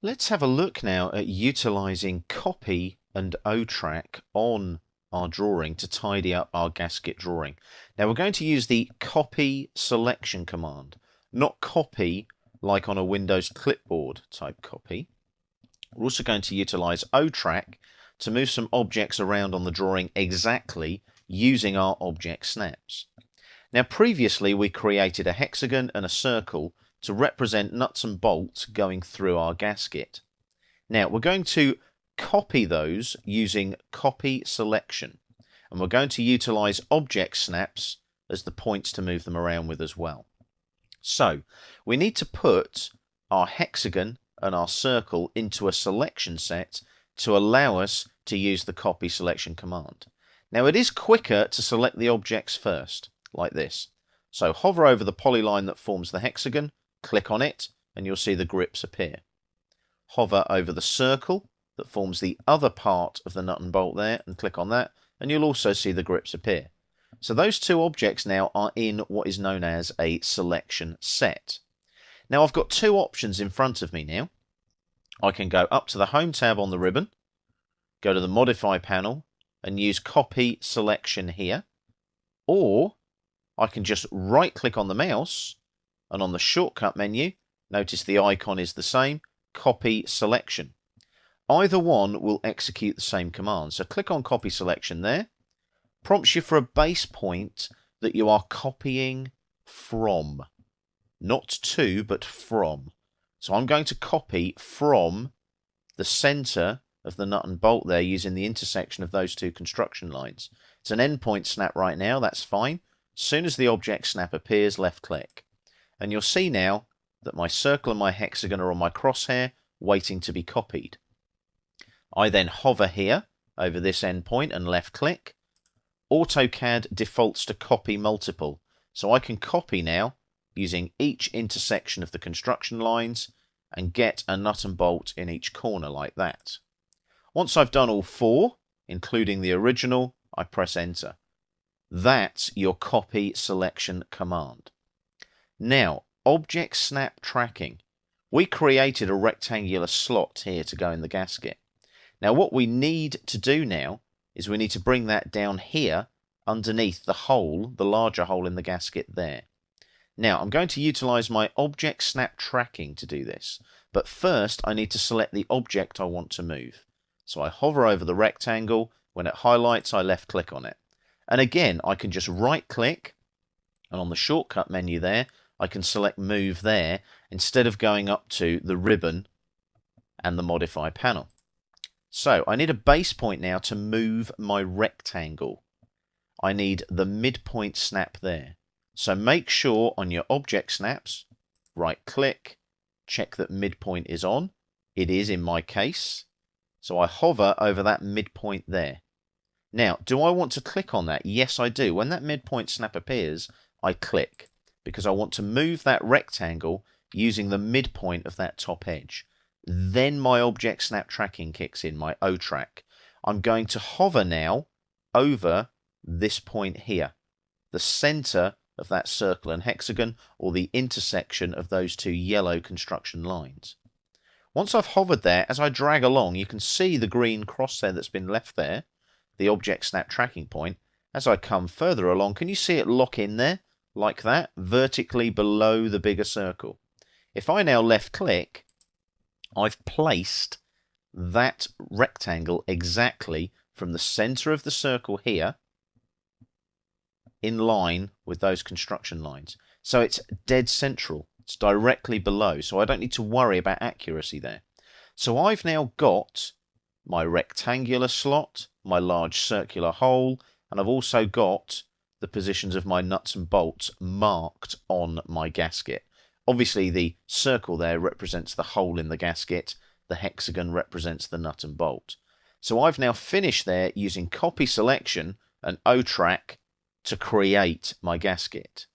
Let's have a look now at utilizing copy and OTRACK on our drawing to tidy up our gasket drawing. Now we're going to use the copy selection command, not copy like on a Windows clipboard type copy. We're also going to utilize OTRACK to move some objects around on the drawing exactly using our object snaps. Now previously we created a hexagon and a circle to represent nuts and bolts going through our gasket. Now we're going to copy those using copy selection, and we're going to utilize object snaps as the points to move them around with as well. So we need to put our hexagon and our circle into a selection set to allow us to use the copy selection command. Now it is quicker to select the objects first, like this. So hover over the polyline that forms the hexagon, click on it, and you'll see the grips appear. Hover over the circle that forms the other part of the nut and bolt there, and click on that, and you'll also see the grips appear. So those two objects now are in what is known as a selection set. Now I've got two options in front of me now. I can go up to the Home tab on the ribbon, go to the Modify panel, and use Copy Selection here, or I can just right-click on the mouse, and on the shortcut menu, notice the icon is the same, Copy Selection. Either one will execute the same command. So click on Copy Selection there, prompts you for a base point that you are copying from. Not to, but from. So I'm going to copy from the center of the nut and bolt there using the intersection of those two construction lines. It's an endpoint snap right now, that's fine. As soon as the object snap appears, left click. And you'll see now that my circle and my hexagon are on my crosshair waiting to be copied. I then hover here over this endpoint and left click. AutoCAD defaults to copy multiple. So I can copy now using each intersection of the construction lines and get a nut and bolt in each corner like that. Once I've done all four, including the original, I press enter. That's your copy selection command. Now, object snap tracking. We created a rectangular slot here to go in the gasket. Now what we need to do now is we need to bring that down here underneath the hole, the larger hole in the gasket there. Now I'm going to utilize my object snap tracking to do this, but first I need to select the object I want to move. So I hover over the rectangle, when it highlights I left click on it. And again I can just right click, and on the shortcut menu there I can select move there instead of going up to the ribbon and the modify panel. So I need a base point now to move my rectangle. I need the midpoint snap there. So make sure on your object snaps, right click, check that midpoint is on. It is in my case. So I hover over that midpoint there. Now, do I want to click on that? Yes, I do. When that midpoint snap appears, I click because I want to move that rectangle using the midpoint of that top edge. Then my object snap tracking kicks in, my OTRACK. I'm going to hover now over this point here, the center of that circle and hexagon, or the intersection of those two yellow construction lines. Once I've hovered there, as I drag along, you can see the green crosshair that's been left there, the object snap tracking point. As I come further along, can you see it lock in there, like that, vertically below the bigger circle? If I now left click, I've placed that rectangle exactly from the center of the circle here in line with those construction lines. So it's dead central. It's directly below, so I don't need to worry about accuracy there. So I've now got my rectangular slot, my large circular hole, and I've also got the positions of my nuts and bolts marked on my gasket. Obviously the circle there represents the hole in the gasket, the hexagon represents the nut and bolt. So I've now finished there using copy selection and OTRACK to create my gasket.